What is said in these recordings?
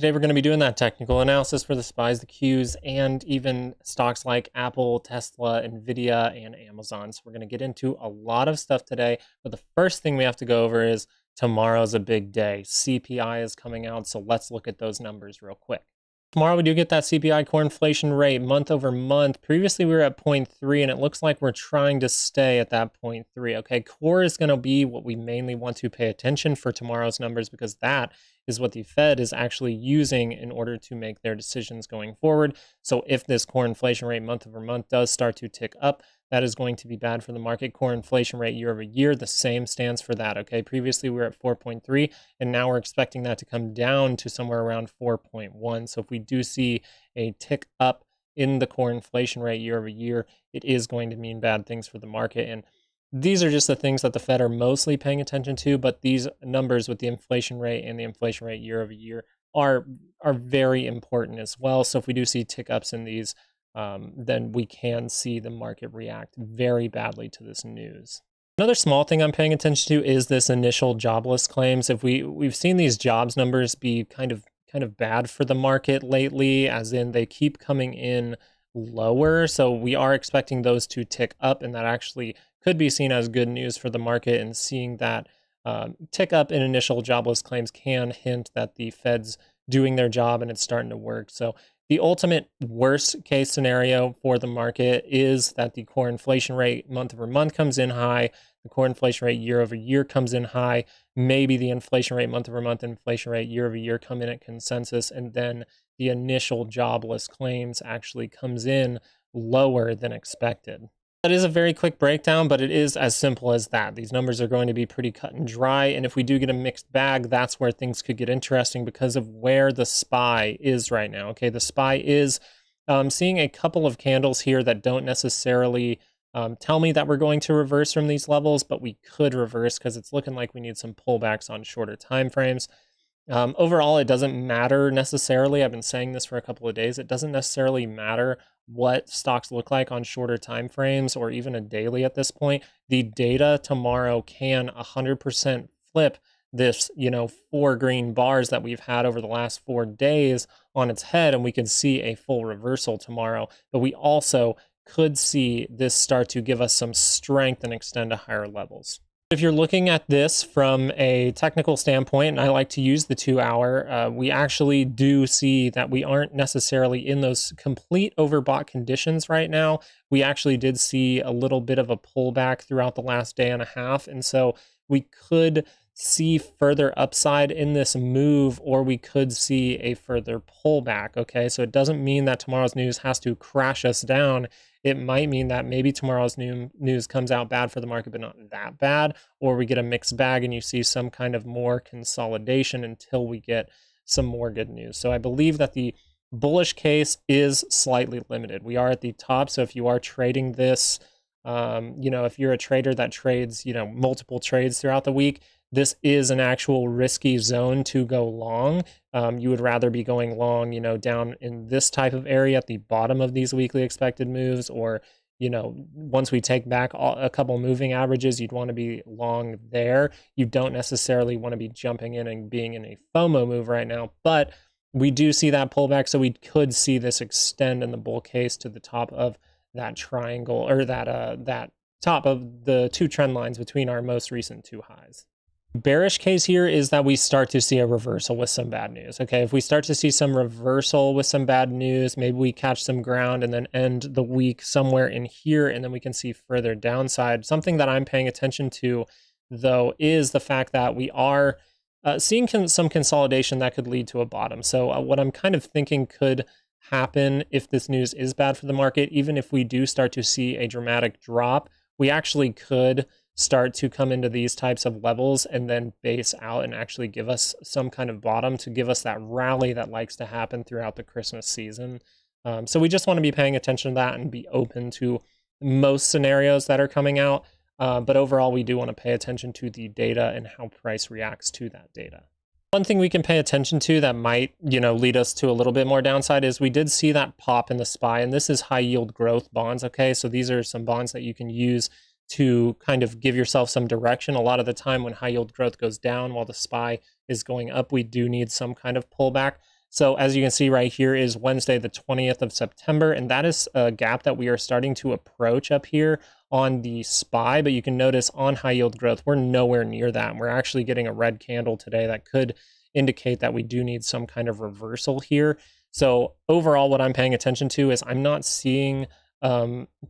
Today we're going to be doing that technical analysis for the SPYs, the Qs, and even stocks like Apple, Tesla, Nvidia, and Amazon. So we're going to get into a lot of stuff today. But the first thing we have to go over is tomorrow's a big day. CPI is coming out, so let's look at those numbers real quick. Tomorrow we do get that CPI core inflation rate month over month. Previously we were at 0.3 and it looks like we're trying to stay at that 0.3. Okay, core is going to be what we mainly want to pay attention for tomorrow's numbers because that is what the Fed is actually using in order to make their decisions going forward. So if this core inflation rate month over month does start to tick up, that is going to be bad for the market. Core inflation rate year over year, the same stands for that. Okay, previously we were at 4.3 and now we're expecting that to come down to somewhere around 4.1. So if we do see a tick up in the core inflation rate year over year, it is going to mean bad things for the market. And these are just the things that the Fed are mostly paying attention to, but these numbers with the inflation rate and the inflation rate year over year are very important as well. So if we do see tick ups in these, then we can see the market react very badly to this news. Another small thing I'm paying attention to is this initial jobless claims. If we've seen these jobs numbers be kind of bad for the market lately, as in they keep coming in lower. So we are expecting those to tick up, and that actually could be seen as good news for the market. And seeing that tick up in initial jobless claims can hint that the Fed's doing their job and it's starting to work. So the ultimate worst case scenario for the market is that the core inflation rate month over month comes in high, the core inflation rate year over year comes in high, maybe the inflation rate month over month, inflation rate year over year come in at consensus, and then the initial jobless claims actually comes in lower than expected. That is a very quick breakdown, but it is as simple as that. These numbers are going to be pretty cut and dry, and if we do get a mixed bag, that's where things could get interesting because of where the SPY is right now. Okay, the SPY is seeing a couple of candles here that don't necessarily tell me that we're going to reverse from these levels, but we could reverse because it's looking like we need some pullbacks on shorter time frames. Overall, it doesn't matter necessarily. I've been saying this for a couple of days. It doesn't necessarily matter what stocks look like on shorter time frames or even a daily at this point. The data tomorrow can 100% flip this, 4 green bars that we've had over the last 4 days on its head, and we could see a full reversal tomorrow. But we also could see this start to give us some strength and extend to higher levels. If you're looking at this from a technical standpoint, and I like to use the 2-hour, we actually do see that we aren't necessarily in those complete overbought conditions right now. We actually did see a little bit of a pullback throughout the last day and a half, and so we could see further upside in this move, or we could see a further pullback. Okay, so it doesn't mean that tomorrow's news has to crash us down. It might mean that maybe tomorrow's news comes out bad for the market, but not that bad, or we get a mixed bag and you see some kind of more consolidation until we get some more good news. So I believe that the bullish case is slightly limited. We are at the top, so if you are trading this, if you're a trader that trades, multiple trades throughout the week, this is an actual risky zone to go long. You would rather be going long, down in this type of area at the bottom of these weekly expected moves, or, once we take back a couple moving averages, you'd want to be long there. You don't necessarily want to be jumping in and being in a FOMO move right now, but we do see that pullback, so we could see this extend in the bull case to the top of that triangle, or that top of the 2 trend lines between our most recent 2 highs. Bearish case here is that we start to see a reversal with some bad news. Okay, if we start to see some reversal with some bad news, maybe we catch some ground and then end the week somewhere in here, and then we can see further downside. Something that I'm paying attention to, though, is the fact that we are seeing some consolidation that could lead to a bottom. So what I'm kind of thinking could happen if this news is bad for the market, even if we do start to see a dramatic drop, we actually could start to come into these types of levels and then base out and actually give us some kind of bottom to give us that rally that likes to happen throughout the Christmas season. So we just want to be paying attention to that and be open to most scenarios that are coming out. But overall, we do want to pay attention to the data and how price reacts to that data. One thing we can pay attention to that might, lead us to a little bit more downside is we did see that pop in the SPY, and this is high yield growth bonds. Okay, so these are some bonds that you can use to kind of give yourself some direction. A lot of the time when high yield growth goes down while the SPY is going up, we do need some kind of pullback. So as you can see right here is Wednesday, the 20th of September, and that is a gap that we are starting to approach up here on the SPY, but you can notice on high yield growth, we're nowhere near that. We're actually getting a red candle today that could indicate that we do need some kind of reversal here. So overall, what I'm paying attention to is I'm not seeing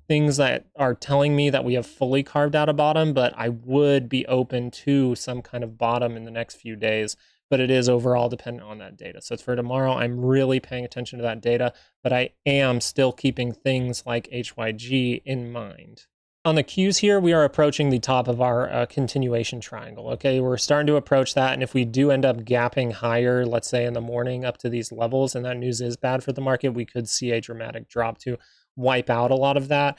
things that are telling me that we have fully carved out a bottom, but I would be open to some kind of bottom in the next few days. But it is overall dependent on that data. So for tomorrow, I'm really paying attention to that data, but I am still keeping things like HYG in mind. On the Qs here, we are approaching the top of our continuation triangle. Okay, we're starting to approach that, and if we do end up gapping higher, let's say in the morning up to these levels, and that news is bad for the market, we could see a dramatic drop to wipe out a lot of that.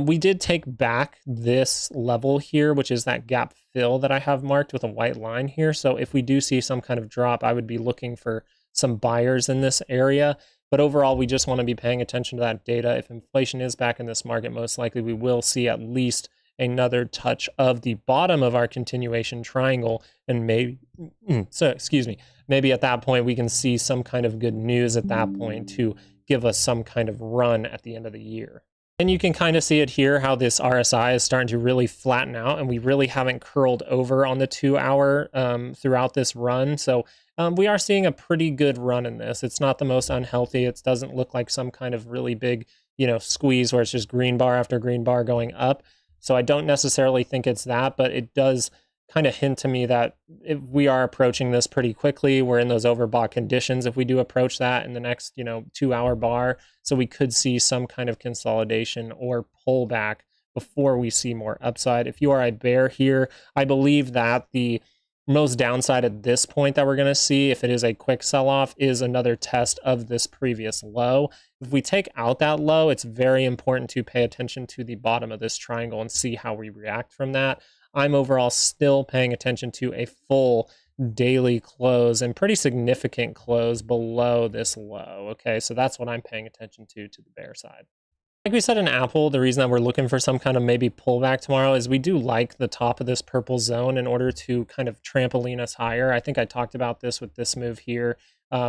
We did take back this level here, which is that gap fill that I have marked with a white line here. So if we do see some kind of drop, I would be looking for some buyers in this area. But overall, we just want to be paying attention to that data. If inflation is back in this market, most likely we will see at least another touch of the bottom of our continuation triangle, and maybe, maybe at that point we can see some kind of good news at that point to give us some kind of run at the end of the year. And you can kind of see it here, how this RSI is starting to really flatten out, and we really haven't curled over on the 2 hour throughout this run. So we are seeing a pretty good run in this. It's not the most unhealthy. It doesn't look like some kind of really big, squeeze where it's just green bar after green bar going up. So I don't necessarily think it's that, but it does kind of hint to me that if we are approaching this pretty quickly, we're in those overbought conditions if we do approach that in the next 2 hour bar. So we could see some kind of consolidation or pullback before we see more upside. If you are a bear here, I believe that the most downside at this point that we're going to see, if it is a quick sell-off, is another test of this previous low. If we take out that low, it's very important to pay attention to the bottom of this triangle and see how we react from that. I'm overall still paying attention to a full daily close and pretty significant close below this low. Okay, so that's what I'm paying attention to the bear side. Like we said in Apple, the reason that we're looking for some kind of maybe pullback tomorrow is we do like the top of this purple zone in order to kind of trampoline us higher. I think I talked about this with this move here.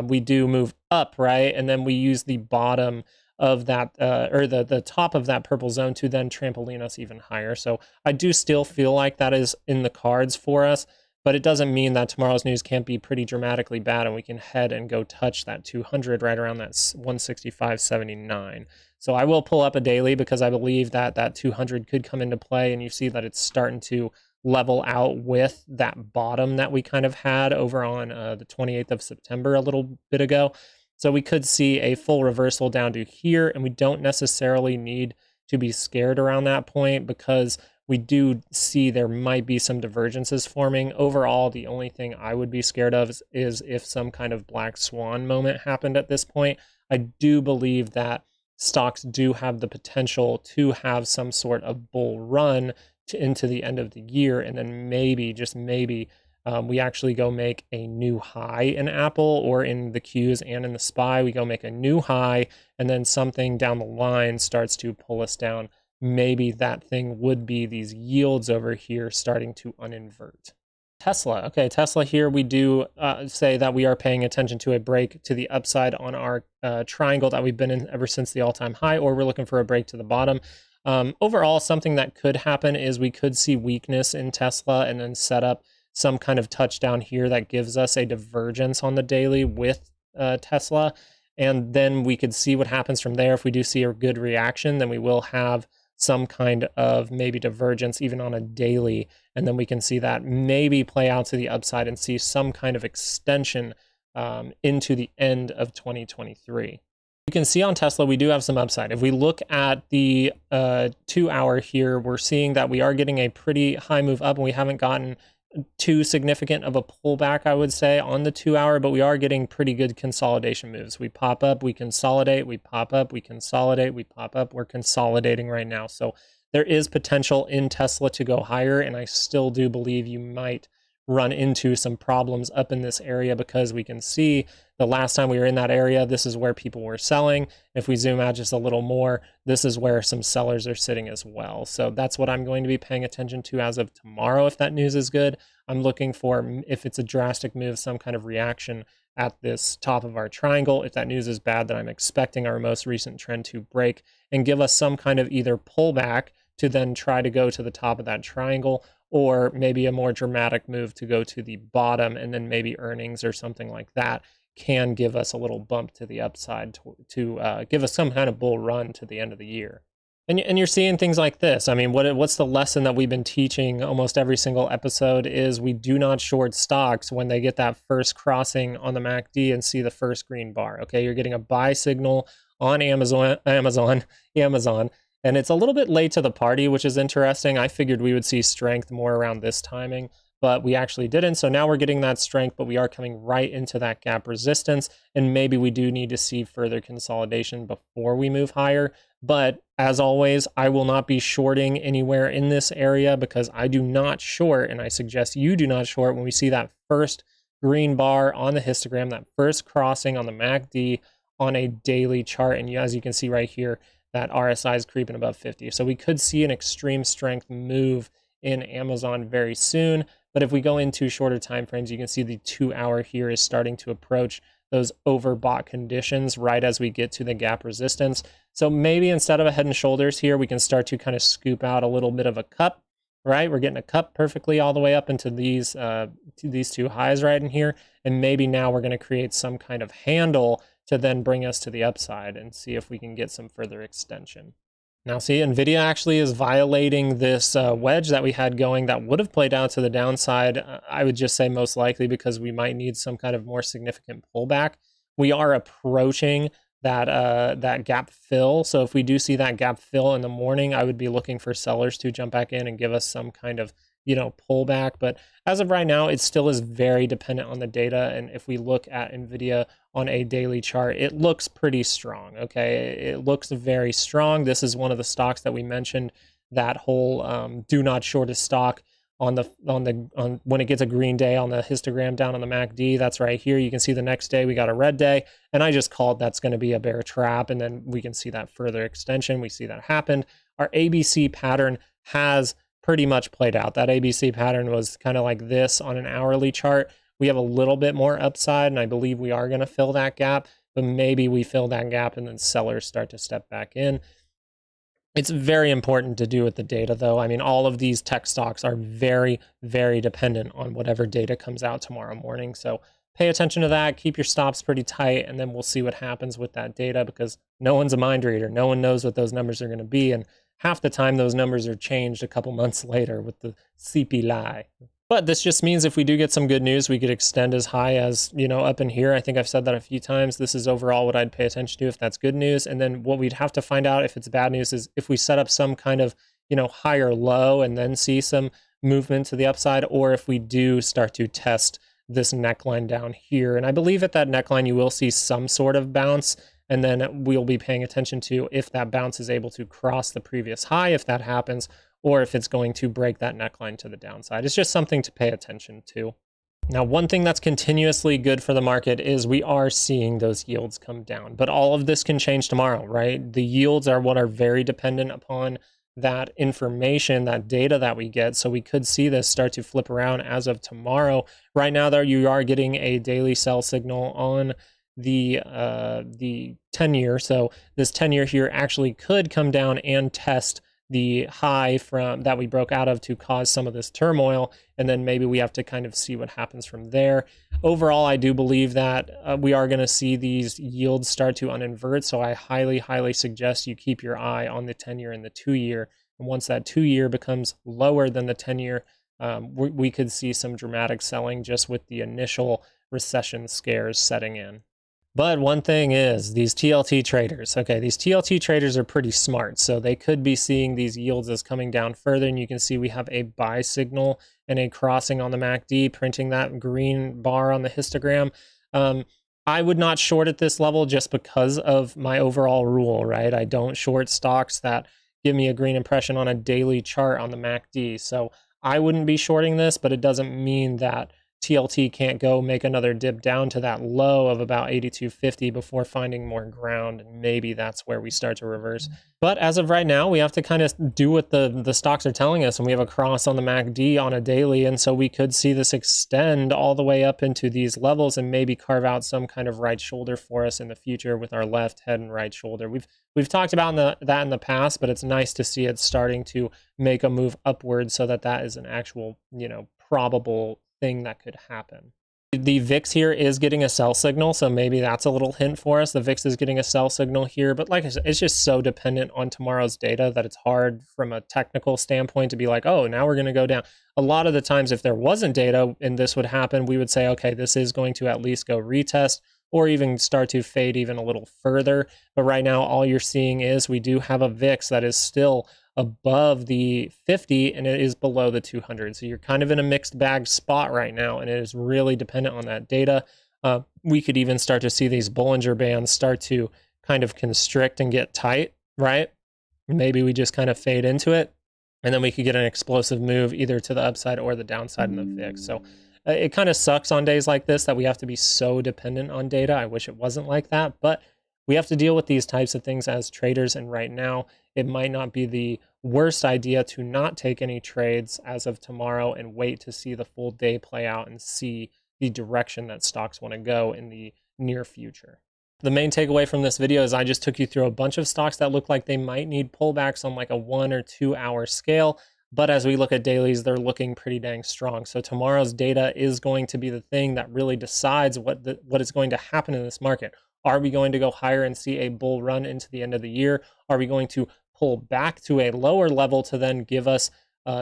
We do move up, right? And then we use the bottom of that, or the top of that purple zone to then trampoline us even higher. So I do still feel like that is in the cards for us, but it doesn't mean that tomorrow's news can't be pretty dramatically bad and we can head and go touch that 200 right around that 165.79. So I will pull up a daily because I believe that that 200 could come into play, and you see that it's starting to level out with that bottom that we kind of had over on the 28th of September a little bit ago. So we could see a full reversal down to here, and we don't necessarily need to be scared around that point because we do see there might be some divergences forming. Overall, the only thing I would be scared of is if some kind of black swan moment happened at this point. I do believe that stocks do have the potential to have some sort of bull run into the end of the year, and then maybe, just maybe, we actually go make a new high in Apple or in the Qs and in the SPY. We go make a new high, and then something down the line starts to pull us down. Maybe that thing would be these yields over here starting to uninvert. Tesla. Okay, Tesla here, we do say that we are paying attention to a break to the upside on our triangle that we've been in ever since the all-time high, or we're looking for a break to the bottom. Overall, something that could happen is we could see weakness in Tesla and then set up some kind of touchdown here that gives us a divergence on the daily with Tesla. And then we could see what happens from there. If we do see a good reaction, then we will have some kind of maybe divergence even on a daily, and then we can see that maybe play out to the upside and see some kind of extension into the end of 2023. You can see on Tesla we do have some upside. If we look at the 2 hour here, we're seeing that we are getting a pretty high move up, and we haven't gotten too significant of a pullback, I would say, on the 2 hour, but we are getting pretty good consolidation moves. We pop up, we consolidate, we pop up, we consolidate, we pop up. We're consolidating right now. So there is potential in Tesla to go higher, and I still do believe you might run into some problems up in this area because we can see the last time we were in that area, this is where people were selling. If we zoom out just a little more, this is where some sellers are sitting as well. So that's what I'm going to be paying attention to as of tomorrow if that news is good. I'm looking for, if it's a drastic move, some kind of reaction at this top of our triangle. If that news is bad, then I'm expecting our most recent trend to break and give us some kind of either pullback to then try to go to the top of that triangle, or maybe a more dramatic move to go to the bottom, and then maybe earnings or something like that can give us a little bump to the upside to give us some kind of bull run to the end of the year. And you're seeing things like this. I mean, what's the lesson that we've been teaching almost every single episode is we do not short stocks when they get that first crossing on the MACD and see the first green bar. Okay, you're getting a buy signal on Amazon, and it's a little bit late to the party, which is interesting. I figured we would see strength more around this timing, but we actually didn't. So now we're getting that strength, but we are coming right into that gap resistance. And maybe we do need to see further consolidation before we move higher. But as always, I will not be shorting anywhere in this area because I do not short, and I suggest you do not short when we see that first green bar on the histogram, that first crossing on the MACD on a daily chart. And as you can see right here, that RSI is creeping above 50. So we could see an extreme strength move in Amazon very soon. But if we go into shorter time frames, you can see the 2 hour here is starting to approach those overbought conditions right as we get to the gap resistance. So maybe instead of a head and shoulders here, we can start to kind of scoop out a little bit of a cup, right? We're getting a cup perfectly all the way up into these two highs right in here. And maybe now we're going to create some kind of handle to then bring us to the upside and see if we can get some further extension. Now see, NVIDIA actually is violating this wedge that we had going that would have played out to the downside. I would just say most likely because we might need some kind of more significant pullback. We are approaching that gap fill. So if we do see that gap fill in the morning, I would be looking for sellers to jump back in and give us some kind of pullback. But as of right now, it still is very dependent on the data. And if we look at NVIDIA on a daily chart, it looks pretty strong. Okay, it looks very strong. This is one of the stocks that we mentioned, that whole do not short a stock on when it gets a green day on the histogram down on the MACD. That's right here. You can see the next day we got a red day, and I just called that's going to be a bear trap, and then we can see that further extension. We see that happened. Our ABC pattern has pretty much played out. That ABC pattern was kind of like this on an hourly chart. We have a little bit more upside, and I believe we are going to fill that gap, but maybe we fill that gap and then sellers start to step back in. It's very important to do with the data, though. I mean, all of these tech stocks are very, very dependent on whatever data comes out tomorrow morning. So pay attention to that, keep your stops pretty tight, and then we'll see what happens with that data, because no one's a mind reader. No one knows what those numbers are going to be. And half the time those numbers are changed a couple months later with the CPI. But this just means if we do get some good news, we could extend as high as, up in here. I think I've said that a few times. This is overall what I'd pay attention to if that's good news. And then what we'd have to find out if it's bad news is if we set up some kind of, higher low and then see some movement to the upside, or if we do start to test this neckline down here. And I believe at that neckline, you will see some sort of bounce. And then we'll be paying attention to if that bounce is able to cross the previous high, if that happens, or if it's going to break that neckline to the downside. It's just something to pay attention to. Now, one thing that's continuously good for the market is we are seeing those yields come down, but all of this can change tomorrow, right? The yields are what are very dependent upon that information, that data that we get. So we could see this start to flip around as of tomorrow. Right now, though, you are getting a daily sell signal on the 10-year. So this 10-year here actually could come down and test the high from that we broke out of to cause some of this turmoil, and then maybe we have to kind of see what happens from there. Overall, I do believe that we are going to see these yields start to uninvert, so I highly suggest you keep your eye on the 10-year and the 2-year. And once that 2-year becomes lower than the 10-year, we could see some dramatic selling just with the initial recession scares setting in. But one thing is, these TLT traders, these TLT traders are pretty smart. So they could be seeing these yields as coming down further. And you can see we have a buy signal and a crossing on the MACD, printing that green bar on the histogram. I would not short at this level just because of my overall rule, right? I don't short stocks that give me a green impression on a daily chart on the MACD. So I wouldn't be shorting this, but it doesn't mean that TLT can't go make another dip down to that low of about 82.50 before finding more ground, and maybe that's where we start to reverse. But as of right now, we have to kind of do what the stocks are telling us, and we have a cross on the MACD on a daily, and so we could see this extend all the way up into these levels and maybe carve out some kind of right shoulder for us in the future with our left head and right shoulder. We've talked about that in the past, but it's nice to see it starting to make a move upwards so that is an actual, probable thing that could happen. The VIX here is getting a sell signal, so maybe that's a little hint for us. The VIX is getting a sell signal here, but like I said, it's just so dependent on tomorrow's data that it's hard from a technical standpoint to be like, oh, now we're going to go down. A lot of the times, if there wasn't data and this would happen, we would say, okay, this is going to at least go retest or even start to fade even a little further. But right now, all you're seeing is we do have a VIX that is still above the 50 and it is below the 200. So you're kind of in a mixed bag spot right now, and it is really dependent on that data. We could even start to see these Bollinger Bands start to kind of constrict and get tight, right? Maybe we just kind of fade into it, and then we could get an explosive move either to the upside or the downside in the VIX. So it kind of sucks on days like this that we have to be so dependent on data. I wish it wasn't like that, but we have to deal with these types of things as traders, and right now it might not be the worst idea to not take any trades as of tomorrow and wait to see the full day play out and see the direction that stocks want to go in the near future. The main takeaway from this video is I just took you through a bunch of stocks that look like they might need pullbacks on like a 1 or 2 hour scale. But as we look at dailies, they're looking pretty dang strong. So tomorrow's data is going to be the thing that really decides what is going to happen in this market. Are we going to go higher and see a bull run into the end of the year? Are we going to pull back to a lower level to then give us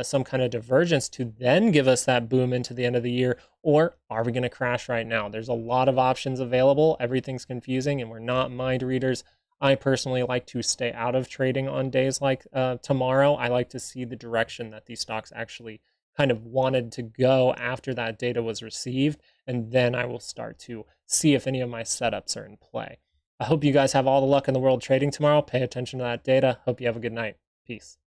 some kind of divergence to then give us that boom into the end of the year? Or are we going to crash right now? There's a lot of options available. Everything's confusing, and we're not mind readers. I personally like to stay out of trading on days like tomorrow. I like to see the direction that these stocks actually kind of wanted to go after that data was received, and then I will start to see if any of my setups are in play. I hope you guys have all the luck in the world trading tomorrow. Pay attention to that data. Hope you have a good night. Peace.